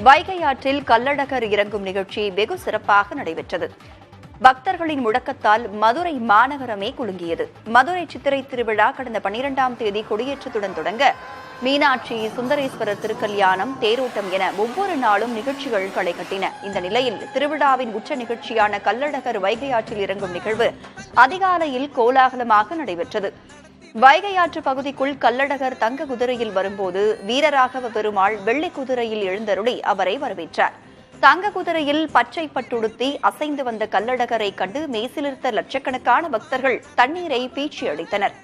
வைகை ஆற்றில் கள்ளழகர் இறங்கும் நிகழ்ச்சி வெகு சிறப்பாக நடைபெற்றது. பக்தர்களின் முழக்கத்தால் மதுரை மாநகரமே குலுங்கியது. மதுரை சித்திரை திருவிழா கடந்த 12ஆம் தேதி கொடியேற்றத்துடன் தொடங்க மீனாட்சி, சுந்தரேஸ்வரர் திருக்கல்யாணம், தேரோட்டம் என ஒவ்வொரு நாளும் நிகழ்ச்சிகள் களை கட்டின. இந்த நிலையில் திருவிழாவின் உச்ச நிகழ்ச்சியான கள்ளழகர் வைகை ஆற்றில் இறங்கும் நிகழ்வு அதிகாலையில் கோலாகலமாக நடைபெற்றது. வைகை ஆற்று பகுதிக்குள் கள்ளழகர் தங்க குதிரையில் வரும்போது வீரராகவ பெருமாள் வெள்ளை குதிரையில் எழுந்தருளி அவரை வரவேற்றார். தங்க குதிரையில் பச்சை பட்டுடுத்தி அசைந்து வந்த கள்ளழகரை கண்டு மெய்சிலிர்த்த லட்சக்கணக்கான பக்தர்கள் தண்ணீரை பீச்சி அடித்தனர்.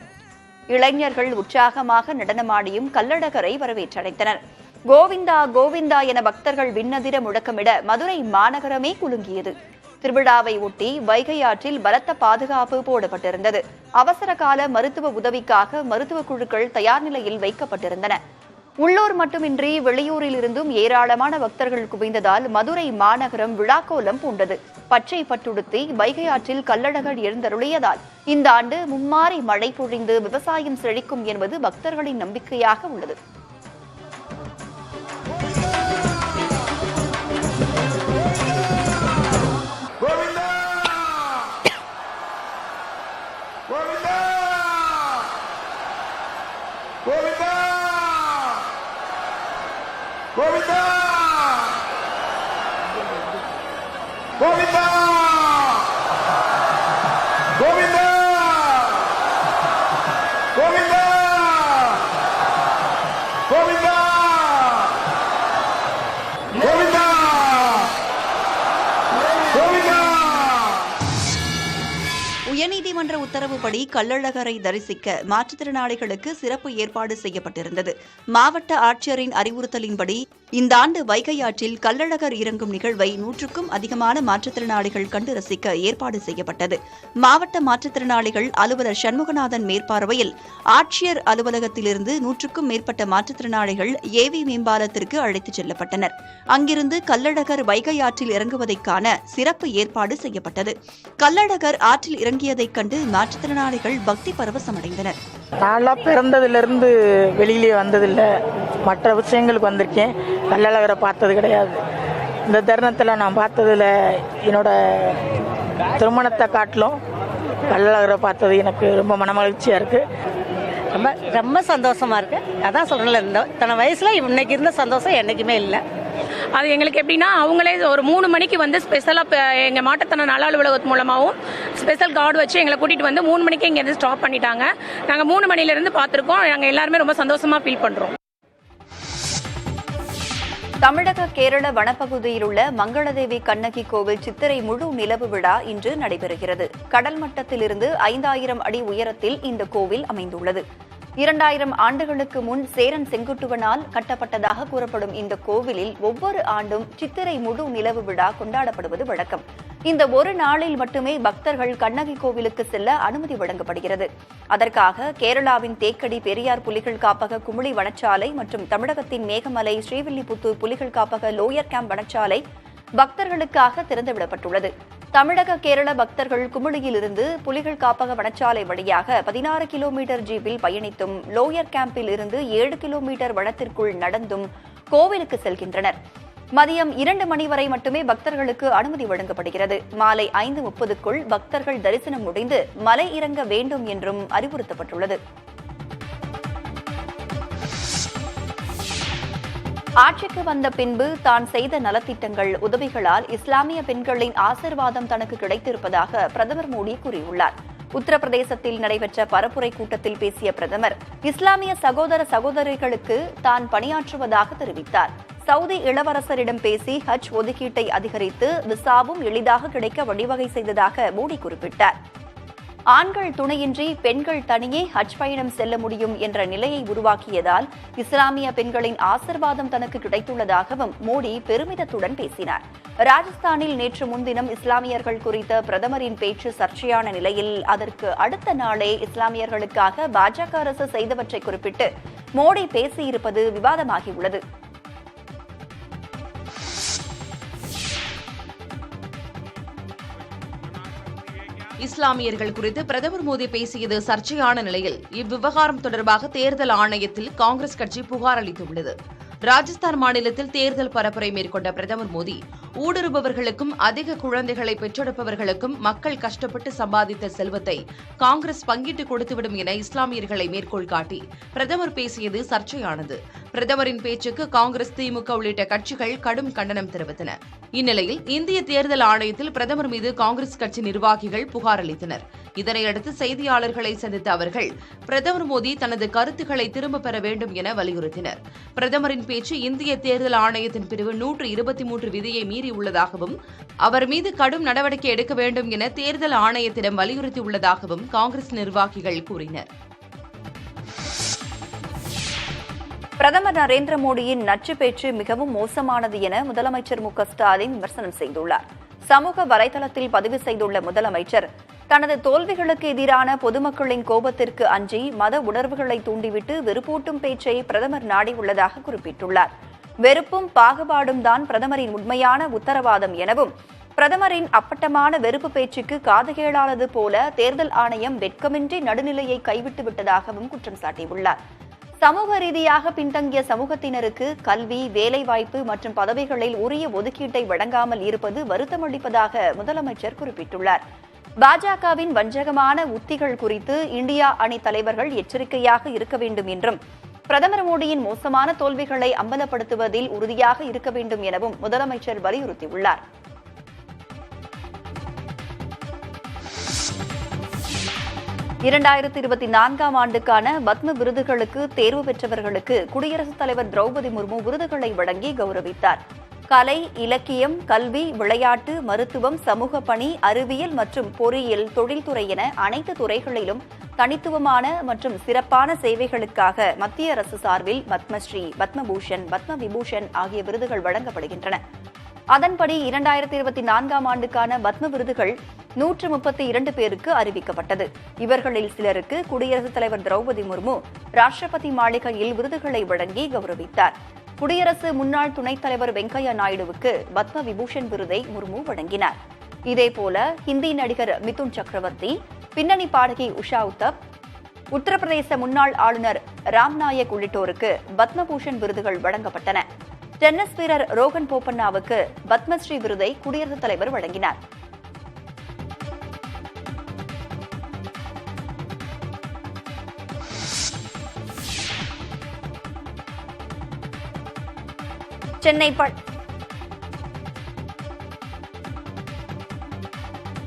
இளைஞர்கள் உற்சாகமாக நடனமாடியும் கள்ளழகரை வரவேற்றடைத்தனர். கோவிந்தா கோவிந்தா என பக்தர்கள் விண்ணதிர முழக்கமிட மதுரை மாநகரமே குலுங்கியது. திருவிழாவை ஒட்டி வைகை ஆற்றில் பலத்த பாதுகாப்பு போடப்பட்டிருந்தது. அவசர கால மருத்துவ உதவிக்காக மருத்துவ குழுக்கள் தயார் நிலையில் வைக்கப்பட்டிருந்தன. உள்ளூர் மட்டுமின்றி வெளியூரில் இருந்தும் ஏராளமான பக்தர்கள் குவிந்ததால் மதுரை மாநகரம் விழாக்கோலம் பூண்டது. பச்சை பட்டுடுத்தி வைகை ஆற்றில் கள்ளழகர் எழுந்தருளியதால் இந்த ஆண்டு மும்மாரி மழை பொழிந்து விவசாயம் செழிக்கும் என்பது பக்தர்களின் நம்பிக்கையாக உள்ளது. Govinda! Govinda! Govinda! Govinda! Govinda! Govinda! Govinda! உயர்நீதிமன்ற உத்தரவுப்படி கள்ளழகரை தரிசிக்க மாற்றுத்திறனாளிகளுக்கு சிறப்பு ஏற்பாடு செய்யப்பட்டிருந்தது. மாவட்ட ஆட்சியரின் அறிவுறுத்தலின்படி இந்த ஆண்டு வைகை ஆற்றில் கள்ளழகர் இறங்கும் நிகழ்வை 100க்கும் அதிகமான மாற்றுத்திறனாளிகள் கண்டு ரசிக்க ஏற்பாடு செய்யப்பட்டது. மாவட்ட மாற்றுத்திறனாளிகள் அலுவலர் சண்முகநாதன் மேற்பார்வையில் ஆட்சியர் அலுவலகத்திலிருந்து 100க்கும் மேற்பட்ட மாற்றுத்திறனாளிகள் ஏவி மேம்பாலத்திற்கு அழைத்துச் செல்லப்பட்டனர். அங்கிருந்து கள்ளழகர் வைகை ஆற்றில் இறங்குவதைக் காண சிறப்பு ஏற்பாடு செய்யப்பட்டது. கள்ளழகர் ஆற்றில் இறங்கியதைக் கண்டு மாற்றுத்திறனாளிகள் பக்தி பரவசமடைந்தனர். நான்லாம் பிறந்ததிலிருந்து வெளியிலே வந்ததில்லை, மற்ற விஷயங்களுக்கு வந்திருக்கேன். கள்ளழகரை பார்த்தது கிடையாது. இந்த தருணத்தில் நான் பார்த்ததில் என்னோட திருமணத்தை காட்டிலும் கள்ளழகரை பார்த்தது எனக்கு ரொம்ப மனமகிழ்ச்சியாக இருக்குது. ரொம்ப சந்தோஷமாக இருக்குது. அதான் சொல்கிறேன்ல, இந்த தன வயசில் இன்னைக்கு இருந்த சந்தோஷம் என்றைக்குமே இல்லை. அது எங்களுக்கு எப்படின்னா, அவங்களே ஒரு 3 மணிக்கு வந்து ஸ்பெஷலாக எங்கள் மாட்டுத்தன நல அலுவலகத்து மூலமாகவும் ஸ்பெஷல் கார்டு வச்சு எங்களை கூட்டிகிட்டு வந்து 3 மணிக்கு இங்கேருந்து ஸ்டாப் பண்ணிட்டாங்க. நாங்கள் 3 மணிலேருந்து பார்த்துருக்கோம். நாங்கள் எல்லாருமே ரொம்ப சந்தோஷமாக ஃபீல் பண்ணுறோம். தமிழக கேரள வனப்பகுதியில் உள்ள மங்களதேவி கண்ணகி கோவில் சித்திரை முழு நிலவு விழா இன்று நடைபெறுகிறது. கடல் மட்டத்திலிருந்து 5000 அடி உயரத்தில் இந்த கோவில் அமைந்துள்ளது. 2000 ஆண்டுகளுக்கு முன் சேரன் செங்குட்டுவனால் கட்டப்பட்டதாக கூறப்படும் இந்த கோவிலில் ஒவ்வொரு ஆண்டும் சித்திரை முழு நிலவு விழா கொண்டாடப்படுவது வழக்கம். இந்த ஒரு நாளில் மட்டுமே பக்தர்கள் கண்ணகி கோவிலுக்கு செல்ல அனுமதி வழங்கப்படுகிறது. அதற்காக கேரளாவின் தேக்கடி பெரியார் புலிகள் காப்பக குமுளி வனச்சாலை மற்றும் தமிழகத்தின் மேகமலை ஸ்ரீவில்லிபுத்தூர் புலிகள் காப்பக லோயர் கேம்ப் வனச்சாலை பக்தர்களுக்காக திறந்துவிடப்பட்டுள்ளது. தமிழக கேரள பக்தர்கள் குமுளியிலிருந்து புலிகள் காப்பக வனச்சாலை வழியாக 16 கிலோமீட்டர் ஜீப்பில் பயணித்தும் லோயர் கேம்பில் இருந்து 7 கிலோமீட்டர் வனத்திற்குள் நடந்தும் கோவிலுக்கு செல்கின்றனர். மதியம் 2 மணி வரை மட்டுமே பக்தர்களுக்கு அனுமதி வழங்கப்படுகிறது. மாலை 5:30க்குள் பக்தர்கள் தரிசனம் முடிந்து மலை இறங்க வேண்டும் என்றும் அறிவுறுத்தப்பட்டுள்ளது. ஆட்சிக்கு வந்த பின்பு தான் செய்த நலத்திட்டங்கள், உதவிகளால் இஸ்லாமிய பெண்களின் ஆசீர்வாதம் தனக்கு கிடைத்திருப்பதாக பிரதமர் மோடி கூறியுள்ளார். உத்தரப்பிரதேசத்தில் நடைபெற்ற பரப்புரை கூட்டத்தில் பேசிய பிரதமர் இஸ்லாமிய சகோதர சகோதரிகளுக்கு தான் பணியாற்றுவதாக தெரிவித்தார். சவுதி இளவரசரிடம் பேசி ஹஜ் ஒதுக்கீட்டை அதிகரித்து விசாவும் எளிதாக கிடைக்க வழிவகை செய்ததாக மோடி குறிப்பிட்டார். ஆண்கள் துணையின்றி பெண்கள் தனியே ஹஜ் பயணம் செல்ல முடியும் என்ற நிலையை உருவாக்கியதால் இஸ்லாமிய பெண்களின் ஆசீர்வாதம் தனக்கு கிடைத்துள்ளதாகவும் மோடி பெருமிதத்துடன் பேசினார். ராஜஸ்தானில் நேற்று முன்தினம் இஸ்லாமியர்கள் குறித்த பிரதமரின் பேச்சு சர்ச்சையான நிலையில் அதற்கு அடுத்த நாளே இஸ்லாமியர்களுக்காக பாஜக அரசு செய்தவற்றை குறிப்பிட்டு மோடி பேசியிருப்பது விவாதமாகியுள்ளது. இஸ்லாமியர்கள் குறித்து பிரதமர் மோடி பேசியது சர்ச்சையான நிலையில் இவ்விவகாரம் தொடர்பாக தேர்தல் ஆணையத்தில் காங்கிரஸ் கட்சி புகார் அளித்துள்ளது. ராஜஸ்தான் மாநிலத்தில் தேர்தல் பரப்புரை மேற்கொண்ட பிரதமர் மோடி, ஊடுருபவர்களுக்கும் அதிக குழந்தைகளை பெற்றெடுப்பவர்களுக்கும் மக்கள் கஷ்டப்பட்டு சம்பாதித்த செல்வத்தை காங்கிரஸ் பங்கிட்டு கொடுத்துவிடும் என இஸ்லாமியர்களை மேற்கோள் காட்டி பிரதமர் பேசியது சர்ச்சையானது. பிரதமரின் பேச்சுக்கு காங்கிரஸ், திமுக உள்ளிட்ட கட்சிகள் கடும் கண்டனம் தெரிவித்தன. இந்நிலையில் இந்திய தேர்தல் ஆணையத்தில் பிரதமர் மீது காங்கிரஸ் கட்சி நிர்வாகிகள் புகார் அளித்தனர். இதனையடுத்து செய்தியாளர்களை சந்தித்த அவர்கள் பிரதமர் மோடி தனது கருத்துக்களை திரும்பப் பெற வேண்டும் என வலியுறுத்தினர். பிரதமரின் பேச்சு இந்திய தேர்தல் ஆணையத்தின் பிரிவு 123 விதியை மீறியுள்ளதாகவும் அவர் மீது கடும் நடவடிக்கை எடுக்க வேண்டும் என தேர்தல் ஆணையத்திடம் வலியுறுத்தியுள்ளதாகவும் காங்கிரஸ் நிர்வாகிகள் கூறினர். பிரதமர் நரேந்திர மோடியின் நச்சு பேச்சு மிகவும் மோசமானது என முதலமைச்சர் மு க ஸ்டாலின் விமர்சனம் செய்துள்ளார். சமூக வலைதளத்தில் பதிவு செய்துள்ள முதலமைச்சர், தனது தோல்விகளுக்கு எதிரான பொதுமக்களின் கோபத்திற்கு அஞ்சி மத உணர்வுகளை தூண்டிவிட்டு வெறுப்பூட்டும் பேச்சை பிரதமர் நாடியுள்ளதாக குறிப்பிட்டுள்ளார். வெறுப்பும் பாகுபாடும் தான் பிரதமரின் உண்மையான உத்தரவாதம் எனவும், பிரதமரின் அப்பட்டமான வெறுப்பு பேச்சுக்கு காது கேளாதது போல தேர்தல் ஆணையம் வெட்கமின்றி நடுநிலையை கைவிட்டு விட்டதாகவும் குற்றம் சாட்டியுள்ளார். சமூக ரீதியாக பின்தங்கிய சமூகத்தினருக்கு கல்வி, வேலைவாய்ப்பு மற்றும் பதவிகளில் உரிய ஒதுக்கீட்டை வழங்காமல் இருப்பது வருத்தமளிப்பதாக முதலமைச்சர் குறிப்பிட்டுள்ளார். பாஜகவின் வஞ்சகமான உத்திகள் குறித்து இந்தியா அணி தலைவர்கள் எச்சரிக்கையாக இருக்க வேண்டும் என்றும், பிரதமர் மோடியின் மோசமான தோல்விகளை அம்பலப்படுத்துவதில் உறுதியாக இருக்க வேண்டும் எனவும் முதலமைச்சர் வலியுறுத்தியுள்ளார். இரண்டாயிரத்து 24ஆம் ஆண்டுக்கான பத்ம விருதுகளுக்கு தேர்வு பெற்றவர்களுக்கு குடியரசுத் தலைவர் திரௌபதி முர்மு விருதுகளை வழங்கி கௌரவித்தார். கலை, இலக்கியம், கல்வி, விளையாட்டு, மருத்துவம், சமூக பணி, அறிவியல் மற்றும் பொறியியல், தொழில்துறை என அனைத்து துறைகளிலும் தனித்துவமான மற்றும் சிறப்பான சேவைகளுக்காக மத்திய அரசு சார்பில் பத்மஸ்ரீ, பத்மபூஷன், பத்ம விபூஷன் ஆகிய விருதுகள் வழங்கப்படுகின்றன. அதன்படி 2024ஆம் ஆண்டுக்கான பத்ம விருதுகள் 132 பேருக்கு அறிவிக்கப்பட்டது. இவர்களில் சிலருக்கு குடியரசுத் தலைவர் திரௌபதி முர்மு ராஷ்டிரபதி மாளிகையில் விருதுகளை வழங்கி கௌரவித்தார். குடியரசு முன்னாள் துணைத் தலைவர் வெங்கையா நாயுடுவுக்கு பத்ம விபூஷன் விருதை முர்மு வழங்கினார். இதேபோல ஹிந்தி நடிகர் மிதுன் சக்கரவர்த்தி, பின்னணி பாடகி உஷா உத்தப், உத்தரப்பிரதேச முன்னாள் ஆளுநர் ராம்நாயக் உள்ளிட்டோருக்கு பத்மபூஷன் விருதுகள் வழங்கப்பட்டன. டென்னிஸ் வீரர் ரோகன் போபண்ணாவுக்கு பத்மஸ்ரீ விருதை குடியரசுத் தலைவர் வழங்கினார்.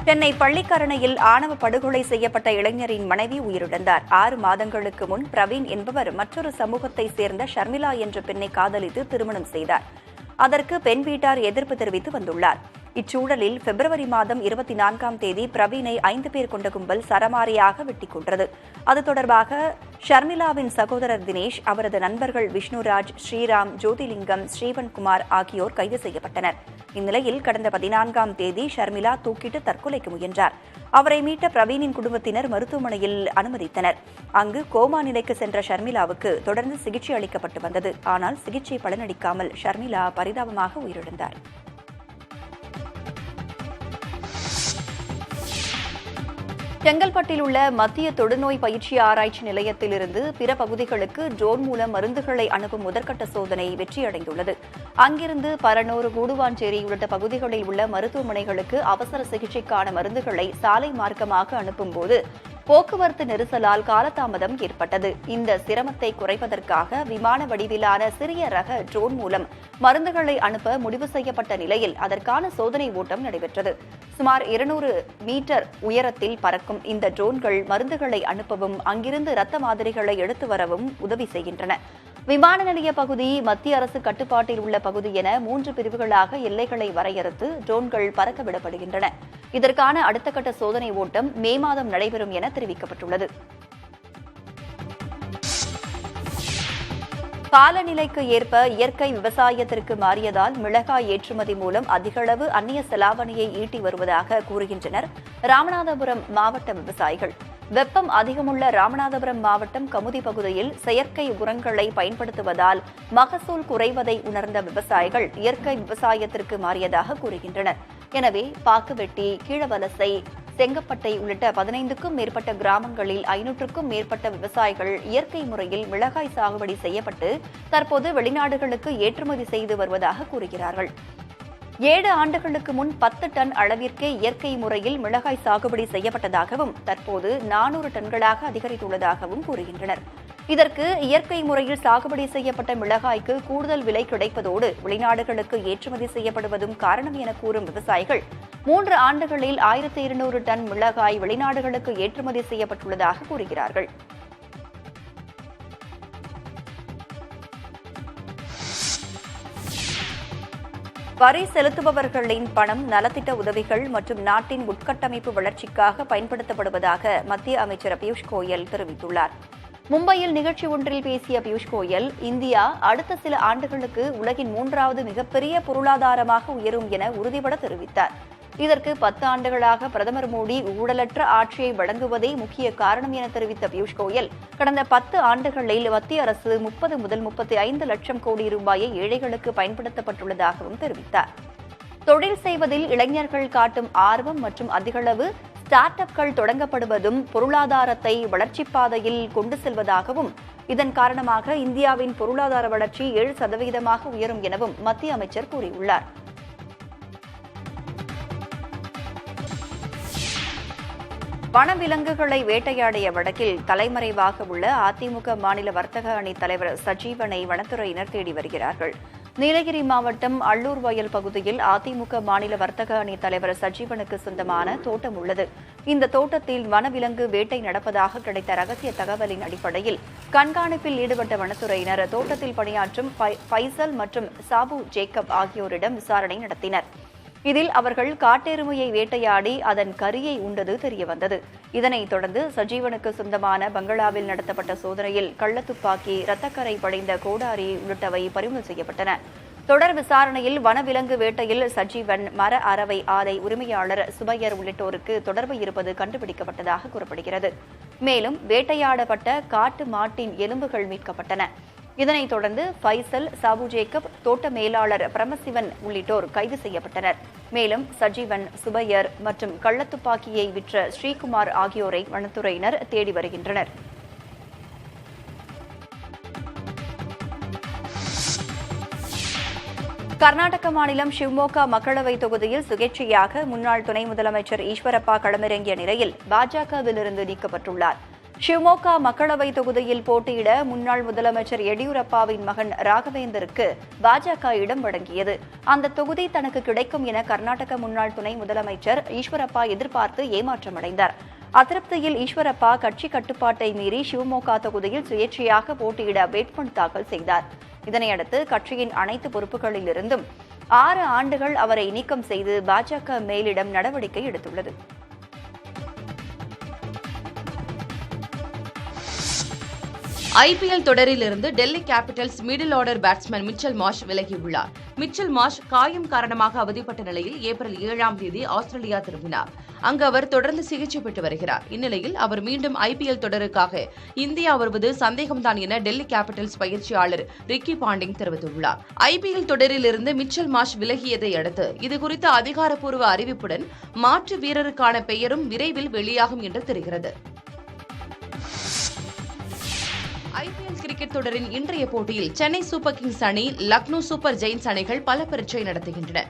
சென்னை பள்ளிக்கரணையில் ஆணவ படுகொலை செய்யப்பட்ட இளைஞரின் மனைவி உயிரிழந்தார். 6 மாதங்களுக்கு முன் பிரவீன் என்பவர் மற்றொரு சமூகத்தை சேர்ந்த ஷர்மிளா என்ற பெண்ணை காதலித்து திருமணம் செய்தார். அதற்கு பெண் வீட்டார் எதிர்ப்பு தெரிவித்து வந்துள்ளார். இச்சூழலில் பிப்ரவரி மாதம் 24ஆம் தேதி பிரவீனை 5 பேர் கொண்ட கும்பல் சரமாரியாக வெட்டிக் கொன்றது. அது தொடர்பாக ஷர்மிளாவின் சகோதரர் தினேஷ், அவரது நண்பர்கள் விஷ்ணுராஜ், ஸ்ரீராம், ஜோதிலிங்கம், ஸ்ரீவன்குமார் ஆகியோர் கைது செய்யப்பட்டனர். இந்நிலையில் கடந்த 14ஆம் தேதி ஷர்மிளா தூக்கிட்டு தற்கொலைக்கு முயன்றார். அவரை மீட்ட பிரவீனின் குடும்பத்தினர் மருத்துவமனையில் அனுமதித்தனர். அங்கு கோமா நிலைக்கு சென்ற ஷர்மிளாவுக்கு தொடர்ந்து சிகிச்சை அளிக்கப்பட்டு வந்தது. ஆனால் சிகிச்சை பலனளிக்காமல் ஷர்மிளா பரிதாபமாக உயிரிழந்தார். செங்கல்பட்டில் உள்ள மத்திய தொடுநோய் பயிற்சி ஆராய்ச்சி நிலையத்திலிருந்து பிற பகுதிகளுக்கு ட்ரோன் மூலம் மருந்துகளை அனுப்பும் முதற்கட்ட சோதனை வெற்றியடைந்துள்ளது. அங்கிருந்து பரனூர், கூடுவாஞ்சேரி உள்ளிட்ட பகுதிகளில் உள்ள மருத்துவமனைகளுக்கு அவசர சிகிச்சைக்கான மருந்துகளை சாலை மார்க்கமாக அனுப்பும்போது போக்குவரத்து நெரிசலால் காலதாமதம் ஏற்பட்டது. இந்த சிரமத்தை குறைப்பதற்காக விமான வடிவிலான சிறிய ரக ட்ரோன் மூலம் மருந்துகளை அனுப்ப முடிவு செய்யப்பட்ட நிலையில் அதற்கான சோதனை ஓட்டம் நடைபெற்றது. சுமார் 200 மீட்டர் உயரத்தில் பறக்கும் இந்த ட்ரோன்கள் மருந்துகளை அனுப்பவும் அங்கிருந்து இரத்த மாதிரிகளை எடுத்து வரவும் உதவி செய்கின்றன. விமான நிலைய பகுதி, மத்திய அரசு கட்டுப்பாட்டில் உள்ள பகுதி என 3 பிரிவுகளாக எல்லைகளை வரையறுத்து ட்ரோன்கள் பறக்க விடப்படுகின்றன. இதற்கான அடுத்த கட்ட சோதனை ஓட்டம் மே மாதம் நடைபெறும் என தெரிவிக்கப்பட்டுள்ளது. காலநிலைக்கு ஏற்ப இயற்கை விவசாயத்திற்கு மாறியதால் மிளகாய் ஏற்றுமதி மூலம் அதிகளவு அந்நிய செலாவணியை ஈட்டி வருவதாக கூறுகின்றனர் ராமநாதபுரம் மாவட்ட விவசாயிகள். வெப்பம் அதிகமுள்ள ராமநாதபுரம் மாவட்டம் கமுதி பகுதியில் செயற்கை உரங்களை பயன்படுத்துவதால் மகசூல் குறைவதை உணர்ந்த விவசாயிகள் இயற்கை விவசாயத்திற்கு மாறியதாக கூறுகின்றனர். எனவே பாக்குவெட்டி, கீழவலசை, செங்கப்பட்டை உள்ளிட்ட 15க்கும் மேற்பட்ட கிராமங்களில் 500க்கும் மேற்பட்ட விவசாயிகள் இயற்கை முறையில் மிளகாய் சாகுபடி செய்யப்பட்டு தற்போது வெளிநாடுகளுக்கு ஏற்றுமதி செய்து வருவதாக கூறுகிறார்கள். 7 ஆண்டுகளுக்கு முன் 10 டன் அளவிற்கே இயற்கை முறையில் மிளகாய் சாகுபடி செய்யப்பட்டதாகவும் தற்போது 400 டன்களாக அதிகரித்துள்ளதாகவும் கூறுகின்றனர். இதற்கு இயற்கை முறையில் சாகுபடி செய்யப்பட்ட மிளகாய்க்கு கூடுதல் விலை கிடைப்பதோடு வெளிநாடுகளுக்கு ஏற்றுமதி செய்யப்படுவதும் காரணம் என கூறும் விவசாயிகள் 3 ஆண்டுகளில் 1200 டன் மிளகாய் வெளிநாடுகளுக்கு ஏற்றுமதி செய்யப்பட்டுள்ளதாக கூறுகிறார்கள். வரி செலுத்துபவர்களின் பணம் நலத்திட்ட உதவிகள் மற்றும் நாட்டின் உட்கட்டமைப்பு வளர்ச்சிக்காக பயன்படுத்தப்படுவதாக மத்திய அமைச்சர் பியூஷ் கோயல் தெரிவித்துள்ளார். மும்பையில் நிகழ்ச்சி ஒன்றில் பேசிய பியூஷ் கோயல், இந்தியா அடுத்த சில ஆண்டுகளுக்கு உலகின் 3வது மிகப்பெரிய பொருளாதாரமாக உயரும் என உறுதிபட தெரிவித்தார். இதற்கு 10 ஆண்டுகளாக பிரதமர் மோடி ஊழலற்ற ஆட்சியை வழங்குவதே முக்கிய காரணம் என தெரிவித்த பியூஷ் கோயல், கடந்த 10 ஆண்டுகளில் மத்திய அரசு 30 முதல் 35 லட்சம் கோடி ரூபாயை ஏழைகளுக்கு பயன்படுத்தப்பட்டுள்ளதாகவும் தெரிவித்தார். தொழில் செய்வதில் இளைஞர்கள் காட்டும் ஆர்வம் மற்றும் அதிகளவு ஸ்டார்ட் அப்கள் தொடங்கப்படுவதும் பொருளாதாரத்தை வளர்ச்சிப் பாதையில் கொண்டு செல்வதாகவும், இதன் காரணமாக இந்தியாவின் பொருளாதார வளர்ச்சி 7% உயரும் எனவும் மத்திய அமைச்சர் கூறியுள்ளார். வனவிலங்குகளை வேட்டையாடிய வழக்கில் தலைமறைவாக உள்ள அதிமுக மாநில வர்த்தக அணி தலைவர் சஜீவனை வனத்துறையினர் தேடி வருகிறார்கள். நீலகிரி மாவட்டம் அள்ளூர் வயல் பகுதியில் அதிமுக மாநில வர்த்தக அணி தலைவர் சஜீவனுக்கு சொந்தமான தோட்டம் உள்ளது. இந்த தோட்டத்தில் வனவிலங்கு வேட்டை நடப்பதாக கிடைத்த ரகசிய தகவலின் அடிப்படையில் கண்காணிப்பில் ஈடுபட்ட வனத்துறையினர் தோட்டத்தில் பணியாற்றும் ஃபைசல் மற்றும் சாபு ஜேக்கப் ஆகியோரிடம் விசாரணை நடத்தினர். இதில் அவர்கள் காட்டெருமையை வேட்டையாடி அதன் கரியை உண்டது தெரியவந்தது. இதனைத் தொடர்ந்து சஜீவனுக்கு சொந்தமான பங்களாவில் நடத்தப்பட்ட சோதனையில் கள்ளத்துப்பாக்கி, ரத்தக்கரை படைந்த கோடாரி உள்ளிட்டவை பறிமுதல் செய்யப்பட்டன. தொடர் விசாரணையில் வனவிலங்கு வேட்டையில் சஜீவன், மர அரவை ஆலை உரிமையாளர் சுபையர் உள்ளிட்டோருக்கு தொடர்பு இருப்பது கண்டுபிடிக்கப்பட்டதாக கூறப்படுகிறது. மேலும் வேட்டையாடப்பட்ட காட்டு மாட்டின் எலும்புகள் மீட்கப்பட்டன. இதனைத் தொடர்ந்து ஃபைசல், சாபு ஜேக்கப், தோட்ட மேலாளர் பிரமசிவன் உள்ளிட்டோர் கைது செய்யப்பட்டனர். மேலும் சஜீவன், சுபையர் மற்றும் கள்ளத்துப்பாக்கியை விற்ற ஸ்ரீகுமார் ஆகியோரை வனத்துறையினர் தேடி வருகின்றனர். கர்நாடக மாநிலம் ஷிவ்மோகா மக்களவை தொகுதியில் சுயேட்சையாக முன்னாள் துணை முதலமைச்சர் ஈஸ்வரப்பா களமிறங்கிய நிலையில் பாஜகவிலிருந்து நீக்கப்பட்டுள்ளார். ஷிவ்மோகா மக்களவை தொகுதியில் போட்டியிட முன்னாள் முதலமைச்சர் எடியூரப்பாவின் மகன் ராகவேந்தருக்கு பாஜக இடம் வழங்கியது. அந்த தொகுதி தனக்கு கிடைக்கும் என கர்நாடக முன்னாள் துணை முதலமைச்சர் ஈஸ்வரப்பா எதிர்பார்த்து ஏமாற்றமடைந்தார். அதிருப்தியில் ஈஸ்வரப்பா கட்சி கட்டுப்பாட்டை மீறி ஷிவ்மோகா தொகுதியில் சுயேட்சையாக போட்டியிட வேட்புமனு தாக்கல் செய்தார். இதனையடுத்து கட்சியின் அனைத்து பொறுப்புகளிலிருந்தும் 6 ஆண்டுகள் அவரை நீக்கம் செய்து பாஜக மேலிடம் நடவடிக்கை எடுத்துள்ளது. ஐபிஎல் தொடரிலிருந்து Delhi Capitals middle order batsman Mitchell Marsh விலகியுள்ளார். மிச்சல் மார்ஷ் காயம் காரணமாக அவதிப்பட்ட நிலையில் ஏப்ரல் 7ஆம் தேதி ஆஸ்திரேலியா திரும்பினார். அங்கு அவர் தொடர்ந்து சிகிச்சை பெற்று வருகிறார். இந்நிலையில் அவர் மீண்டும் ஐபிஎல் தொடருக்காக இந்தியா வருவது சந்தேகம்தான் என டெல்லி கேபிட்டல்ஸ் பயிற்சியாளர் ரிக்கி பாண்டிங் தெரிவித்துள்ளார். ஐபிஎல் தொடரிலிருந்து மிச்சல் மார்ஷ் விலகியதை அடுத்து இதுகுறித்த அதிகாரப்பூர்வ அறிவிப்புடன் மாற்று வீரருக்கான பெயரும் விரைவில் வெளியாகும் என்று தெரிகிறது. ஐபிஎல் கிரிக்கெட் தொடரின் இன்றைய போட்டியில் சென்னை சூப்பர் கிங்ஸ் அணி, லக்னோ சூப்பர் ஜெயின்ஸ் அணிகள் பல பரீட்சை நடத்துகின்றன.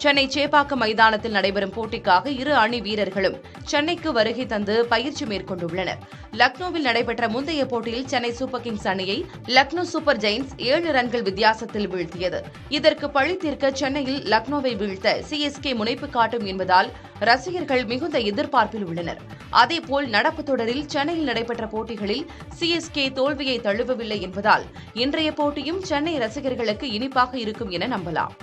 சென்னை சேப்பாக்கம் மைதானத்தில் நடைபெறும் போட்டிக்காக இரு அணி வீரர்களும் சென்னைக்கு வருகை தந்து பயிற்சி மேற்கொண்டுள்ளனர். லக்னோவில் நடைபெற்ற முந்தைய போட்டியில் சென்னை சூப்பர் கிங்ஸ் அணியை லக்னோ சூப்பர் ஜெயின்ஸ் 7 ரன்கள் வித்தியாசத்தில் வீழ்த்தியது. இதற்கு பழி தீர்க்க சென்னையில் லக்னோவை வீழ்த்த சிஎஸ்கே முனைப்பு காட்டும் என்பதால் ரசிகர்கள் மிகுந்த எதிர்பார்ப்பில் உள்ளனர். அதேபோல் நடப்பு தொடரில் சென்னையில் நடைபெற்ற போட்டிகளில் சிஎஸ்கே தோல்வியை தழுவவில்லை என்பதால் இன்றைய போட்டியும் சென்னை ரசிகர்களுக்கு இனிப்பாக இருக்கும் என நம்பலாம்.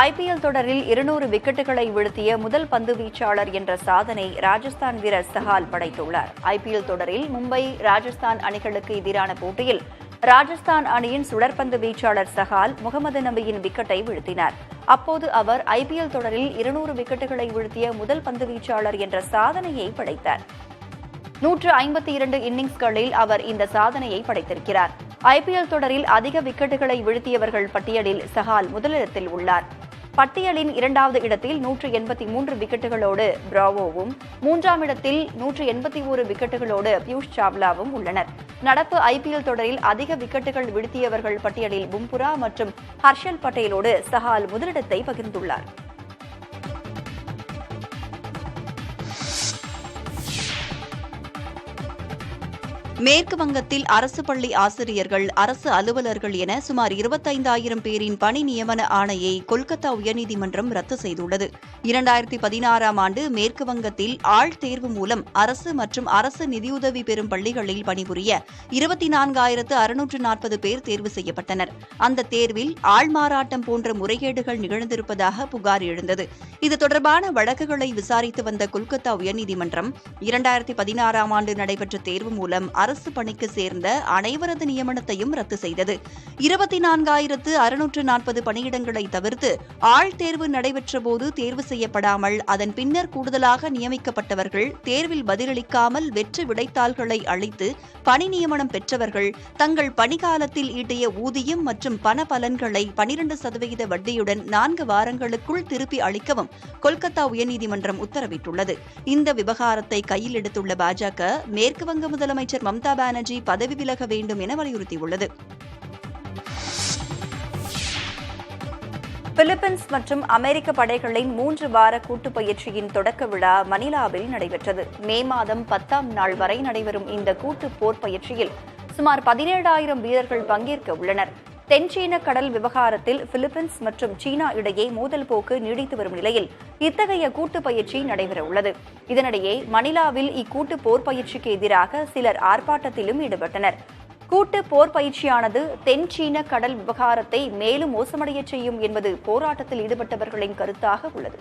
ஐபிஎல் தொடரில் 200 விக்கெட்டுகளை வீழ்த்திய முதல் பந்து வீச்சாளர் என்ற சாதனை ராஜஸ்தான் வீரர் சஹால் படைத்துள்ளார். ஐபிஎல் தொடரில் மும்பை, ராஜஸ்தான் அணிகளுக்கு எதிரான போட்டியில் ராஜஸ்தான் அணியின் சுழற்பந்து வீச்சாளர் சஹால் முகமது நபியின் விக்கெட்டை வீழ்த்தினார். அப்போது அவர் ஐபிஎல் தொடரில் 200 விக்கெட்டுகளை வீழ்த்திய முதல் பந்து வீச்சாளர் என்ற சாதனையை படைத்தார். 152 இன்னிங்ஸ்களில் அவர் இந்த சாதனையை படைத்திருக்கிறார். ஐபிஎல் தொடரில் அதிக விக்கெட்டுகளை வீழ்த்தியவர்கள் பட்டியலில் சஹால் முதலிடத்தில் உள்ளார். பட்டியலின் இரண்டாவது இடத்தில் 183 விக்கெட்டுகளோடு பிராவோவும், மூன்றாம் இடத்தில் 181 விக்கெட்டுகளோடு பியூஷ் சாவ்லாவும் உள்ளனர். நடப்பு IPL தொடரில் அதிக விக்கெட்டுகள் வீழ்த்தியவர்கள் பட்டியலில் பும்ரா மற்றும் ஹர்ஷல் பட்டேலோடு சஹால் முதலிடத்தை பகிர்ந்துள்ளார். மேற்கு வங்கத்தில் அரசு பள்ளி ஆசிரியர்கள், அரசு அலுவலர்கள் என சுமார் 25,000 பேரின் பணி நியமன ஆணையை கொல்கத்தா உயர்நீதிமன்றம் ரத்து செய்துள்ளது. 2016ஆம் ஆண்டு மேற்கு வங்கத்தில் ஆள் தேர்வு மூலம் அரசு மற்றும் அரசு நிதியுதவி பெறும் பள்ளிகளில் பணிபுரிய 24,640 பேர் தேர்வு செய்யப்பட்டனர். அந்த தேர்வில் ஆள்மாறாட்டம் போன்ற முறைகேடுகள் நிகழ்ந்திருப்பதாக புகார் எழுந்தது. இது தொடர்பான வழக்குகளை விசாரித்து வந்த கொல்கத்தா உயர்நீதிமன்றம் 2016ஆம் ஆண்டு நடைபெற்ற தேர்வு மூலம் அரசு பணிக்கு சேர்ந்த அனைவரது நியமனத்தையும் ரத்து செய்தது. 24,640 பணியிடங்களை தவிர்த்து ஆள் தேர்வு நடைபெற்றபோது தேர்வு செய்யப்படாமல் அதன் பின்னர் கூடுதலாக நியமிக்கப்பட்டவர்கள், தேர்வில் பதிலளிக்காமல் வெற்று விடைத்தாள்களை அளித்து பணி நியமனம் பெற்றவர்கள் தங்கள் பணிக்காலத்தில் ஈட்டிய ஊதியம் மற்றும் பண பலன்களை 12% வட்டியுடன் 4 வாரங்களுக்குள் திருப்பி அளிக்கவும் கொல்கத்தா உயர்நீதிமன்றம் உத்தரவிட்டுள்ளது. இந்த விவகாரத்தை கையில் எடுத்துள்ள பாஜக மேற்கு வங்க முதலமைச்சர் மம்தா பானர்ஜி பதவி விலக வேண்டும் என வலியுறுத்தியுள்ளது. பிலிப்பைன்ஸ் மற்றும் அமெரிக்க படைகளின் 3 வார கூட்டுப் பயிற்சியின் தொடக்க விழா மணிலாவில் நடைபெற்றது. மே மாதம் 10ஆம் நாள் வரை நடைபெறும் இந்த கூட்டு போர் பயிற்சியில் சுமார் 17,000 வீரர்கள் பங்கேற்க உள்ளனர். தென்சீன கடல் விவகாரத்தில் பிலிப்பைன்ஸ் மற்றும் சீனா இடையே மோதல் போக்கு நீடித்து வரும் நிலையில் இத்தகைய கூட்டு பயிற்சி நடைபெறவுள்ளது. இதனிடையே மணிலாவில் இக்கூட்டு போர் பயிற்சிக்கு எதிராக சிலர் ஆர்ப்பாட்டத்திலும் ஈடுபட்டனர். கூட்டு போர் பயிற்சியானது தென் சீன கடல் விவகாரத்தை மேலும் மோசமடைய செய்யும் என்பது போராட்டத்தில் ஈடுபட்டவர்களின் கருத்தாக உள்ளது.